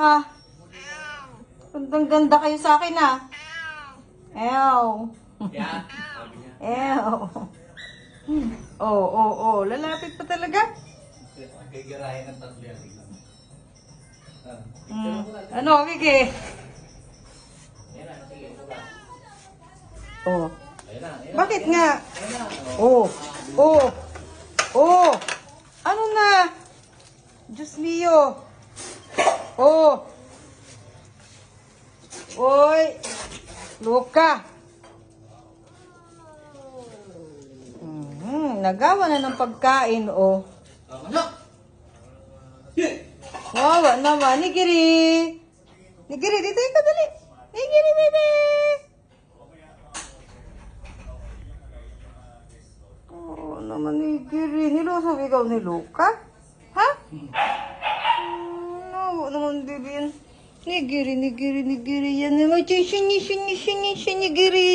ah. Gandang-ganda kayo sa akin ah. Ew. Yeah, sabi niya. Ew. Oh. Lalapit pa talaga. Gagirahin ng tatlo yan. Ano, Kiki? Ayan na, sige, suka. Oh. Ayan na, ayan na. Bakit nga? Ayan na. Oh. Ano na? Diyos mio. Oh. Oy. Luka. Nagawa na ng pagkain, oh. Ano? Wawa naman. Nigiri. Nigiri, dito ka dali. Nigiri, baby. Oo naman, Nigiri. Nilusog ikaw ni Luka? Ha? No, naman, baby yan. Nigiri. Yan naman. Nigiri.